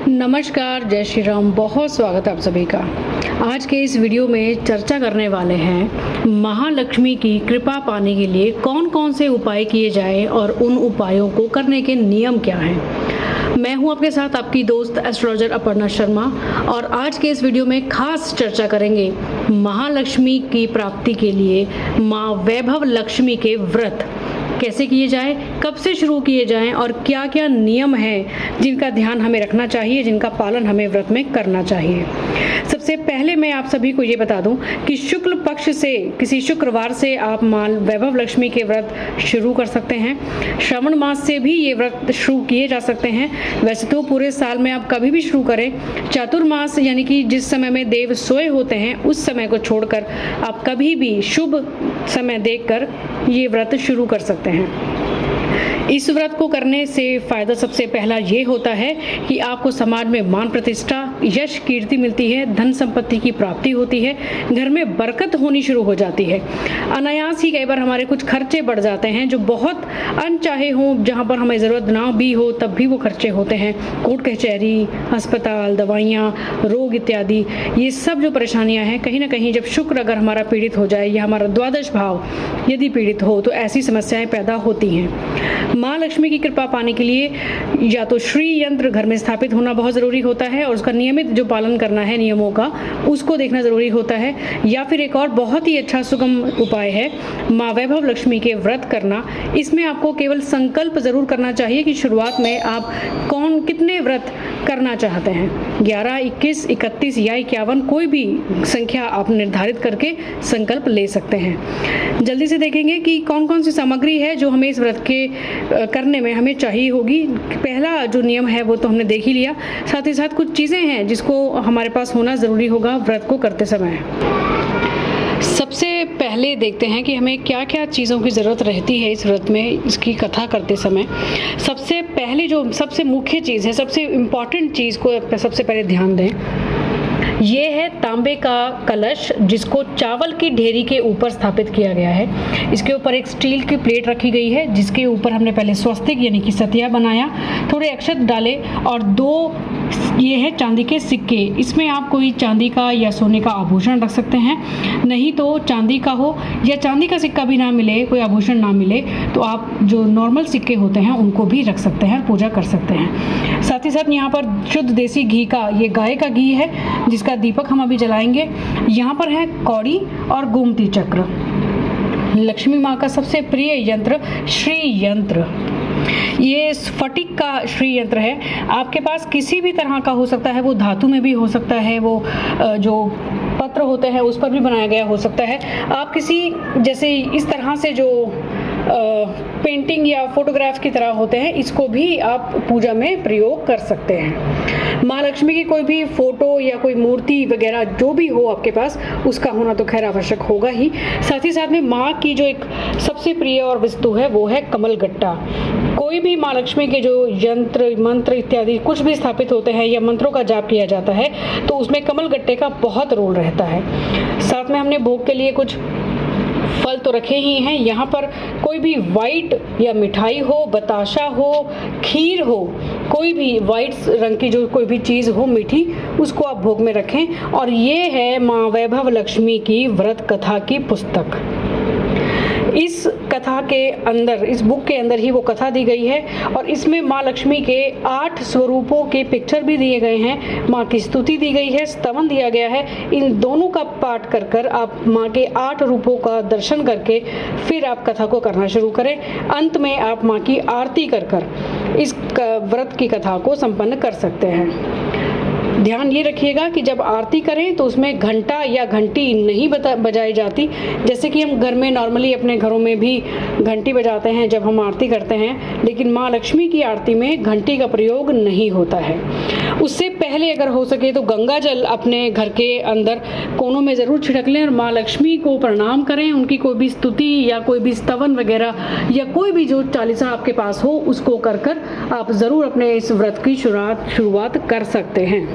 नमस्कार, जय श्री राम। बहुत स्वागत है आप सभी का। आज के इस वीडियो में चर्चा करने वाले हैं महालक्ष्मी की कृपा पाने के लिए कौन कौन से उपाय किए जाएं और उन उपायों को करने के नियम क्या हैं। मैं हूं आपके साथ आपकी दोस्त एस्ट्रोलॉजर अपर्णा शर्मा और आज के इस वीडियो में खास चर्चा करेंगे महालक्ष्मी की प्राप्ति के लिए माँ वैभव लक्ष्मी के व्रत कैसे किए जाए, कब से शुरू किए जाएं और क्या क्या नियम हैं जिनका ध्यान हमें रखना चाहिए, जिनका पालन हमें व्रत में करना चाहिए। सबसे पहले मैं आप सभी को ये बता दूं कि शुक्ल पक्ष से किसी शुक्रवार से आप माँ वैभव लक्ष्मी के व्रत शुरू कर सकते हैं। श्रावण मास से भी ये व्रत शुरू किए जा सकते हैं। वैसे तो पूरे साल में आप कभी भी शुरू करें। चातुर्मास यानी कि जिस समय में देव सोए होते हैं उस समय को छोड़कर आप कभी भी शुभ समय देखकर ये व्रत शुरू कर सकते हैं। इस व्रत को करने से फायदा सबसे पहला ये होता है कि आपको समाज में मान प्रतिष्ठा, यश, कीर्ति मिलती है, धन संपत्ति की प्राप्ति होती है, घर में बरकत होनी शुरू हो जाती है। अनायास ही कई बार हमारे कुछ खर्चे बढ़ जाते हैं जो बहुत अनचाहे हों, जहाँ पर हमें ज़रूरत ना भी हो तब भी वो खर्चे होते हैं। कोर्ट कचहरी, अस्पताल, दवाइयाँ, रोग इत्यादि, ये सब जो परेशानियाँ हैं कहीं ना कहीं जब शुक्र अगर हमारा पीड़ित हो जाए या हमारा द्वादश भाव यदि पीड़ित हो तो ऐसी समस्याएं पैदा होती हैं। माँ लक्ष्मी की कृपा पाने के लिए या तो श्री यंत्र घर में स्थापित होना बहुत ज़रूरी होता है और उसका नियमित जो पालन करना है नियमों का उसको देखना ज़रूरी होता है, या फिर एक और बहुत ही अच्छा सुगम उपाय है माँ वैभव लक्ष्मी के व्रत करना। इसमें आपको केवल संकल्प ज़रूर करना चाहिए कि शुरुआत में आप कितने व्रत करना चाहते हैं। 11, 21, 31 या 51 कोई भी संख्या आप निर्धारित करके संकल्प ले सकते हैं। जल्दी से देखेंगे कि कौन कौन सी सामग्री है जो हमें इस व्रत के करने में हमें चाहिए होगी। पहला जो नियम है वो तो हमने देख ही लिया, साथ ही साथ कुछ चीज़ें हैं जिसको हमारे पास होना ज़रूरी होगा व्रत को करते समय। सबसे पहले देखते हैं कि हमें क्या क्या चीज़ों की ज़रूरत रहती है इस व्रत में, इसकी कथा करते समय। सबसे पहले जो सबसे मुख्य चीज़ है, सबसे इम्पॉर्टेंट चीज़ को सबसे पहले ध्यान दें, ये है तांबे का कलश जिसको चावल की ढेरी के ऊपर स्थापित किया गया है। इसके ऊपर एक स्टील की प्लेट रखी गई है जिसके ऊपर हमने पहले स्वस्तिक यानी कि सतिया बनाया, थोड़े अक्षत डाले और 2 ये है चांदी के सिक्के। इसमें आप कोई चांदी का या सोने का आभूषण रख सकते हैं, नहीं तो चांदी का हो या चांदी का सिक्का भी ना मिले, कोई आभूषण ना मिले तो आप जो नॉर्मल सिक्के होते हैं उनको भी रख सकते हैं, पूजा कर सकते हैं। साथ ही साथ यहाँ पर शुद्ध देसी घी का, ये गाय का घी है जिसका दीपक हम अभी जलाएंगे। यहाँ पर है कौड़ी और गोमती चक्र। लक्ष्मी माँ का सबसे प्रिय यंत्र श्री यंत्र, ये स्फटिक का श्री यंत्र है। आपके पास किसी भी तरह का हो सकता है, वो धातु में भी हो सकता है, वो जो पत्र होते हैं उस पर भी बनाया गया हो सकता है। आप किसी जैसे इस तरह से जो पेंटिंग या फोटोग्राफ की तरह होते हैं इसको भी आप पूजा में प्रयोग कर सकते हैं। माँ लक्ष्मी की कोई भी फोटो या कोई मूर्ति वगैरह जो भी हो आपके पास उसका होना तो खैर आवश्यक होगा ही। साथ ही साथ में माँ की जो एक सबसे प्रिय और वस्तु है वो है कमल गट्टा। कोई भी माँ लक्ष्मी के जो यंत्र, मंत्र इत्यादि कुछ भी स्थापित होते हैं या मंत्रों का जाप किया जाता है तो उसमें कमल गट्टे का बहुत रोल रहता है। साथ में हमने भोग के लिए कुछ फल तो रखे ही हैं। यहाँ पर कोई भी वाइट या मिठाई हो, बताशा हो, खीर हो, कोई भी वाइट रंग की जो कोई भी चीज़ हो मीठी, उसको आप भोग में रखें। और ये है माँ वैभव लक्ष्मी की व्रत कथा की पुस्तक। इस कथा के अंदर, इस बुक के अंदर ही वो कथा दी गई है और इसमें माँ लक्ष्मी के 8 स्वरूपों के पिक्चर भी दिए गए हैं। माँ की स्तुति दी गई है, स्तवन दिया गया है। इन दोनों का पाठ कर कर आप माँ के 8 रूपों का दर्शन करके फिर आप कथा को करना शुरू करें। अंत में आप माँ की आरती कर कर इस व्रत की कथा को संपन्न कर सकते हैं। ध्यान ये रखिएगा कि जब आरती करें तो उसमें घंटा या घंटी नहीं बजाई जाती। जैसे कि हम घर में नॉर्मली अपने घरों में भी घंटी बजाते हैं जब हम आरती करते हैं, लेकिन माँ लक्ष्मी की आरती में घंटी का प्रयोग नहीं होता है। उससे पहले अगर हो सके तो गंगा जल अपने घर के अंदर कोनों में ज़रूर छिड़क लें और माँ लक्ष्मी को प्रणाम करें। उनकी कोई भी स्तुति या कोई भी स्तवन वगैरह या कोई भी जो चालीसा आपके पास हो उसको कर कर आप ज़रूर अपने इस व्रत की शुरुआत कर सकते हैं।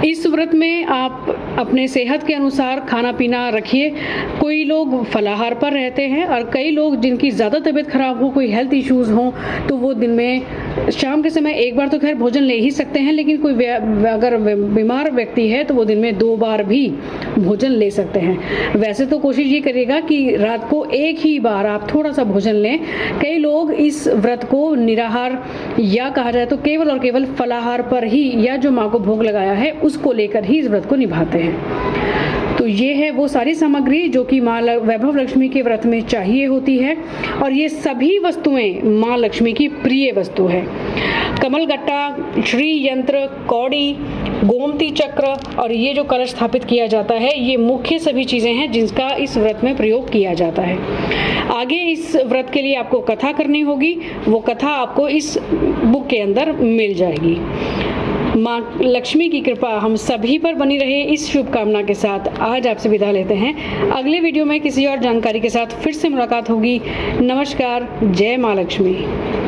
इस व्रत में आप अपने सेहत के अनुसार खाना पीना रखिए। कोई लोग फलाहार पर रहते हैं और कई लोग जिनकी ज़्यादा तबीयत खराब हो, कोई हेल्थ इश्यूज़ हों, तो वो दिन में शाम के समय एक बार तो खैर भोजन ले ही सकते हैं, लेकिन कोई अगर बीमार व्यक्ति है तो वो दिन में 2 बार भी भोजन ले सकते हैं। वैसे तो कोशिश ये करिएगा कि रात को एक ही बार आप थोड़ा सा भोजन लें। कई लोग इस व्रत को निराहार या कहा जाए तो केवल और केवल फलाहार पर ही या जो माँ को भोग लगाया है उसको लेकर ही इस व्रत को निभाते हैं। तो ये है वो सारी सामग्री जो कि माँ वैभव लक्ष्मी के व्रत में चाहिए होती है, और ये सभी वस्तुएं माँ लक्ष्मी की प्रिय वस्तु है। कमलगट्टा, श्री यंत्र, कौड़ी, गोमती चक्र और ये जो कलश स्थापित किया जाता है, ये मुख्य सभी चीज़ें हैं जिनका इस व्रत में प्रयोग किया जाता है। आगे इस व्रत के लिए आपको कथा करनी होगी, वो कथा आपको इस बुक के अंदर मिल जाएगी। माँ लक्ष्मी की कृपा हम सभी पर बनी रहे, इस शुभकामना के साथ आज आपसे विदा लेते हैं। अगले वीडियो में किसी और जानकारी के साथ फिर से मुलाकात होगी। नमस्कार, जय माँ लक्ष्मी।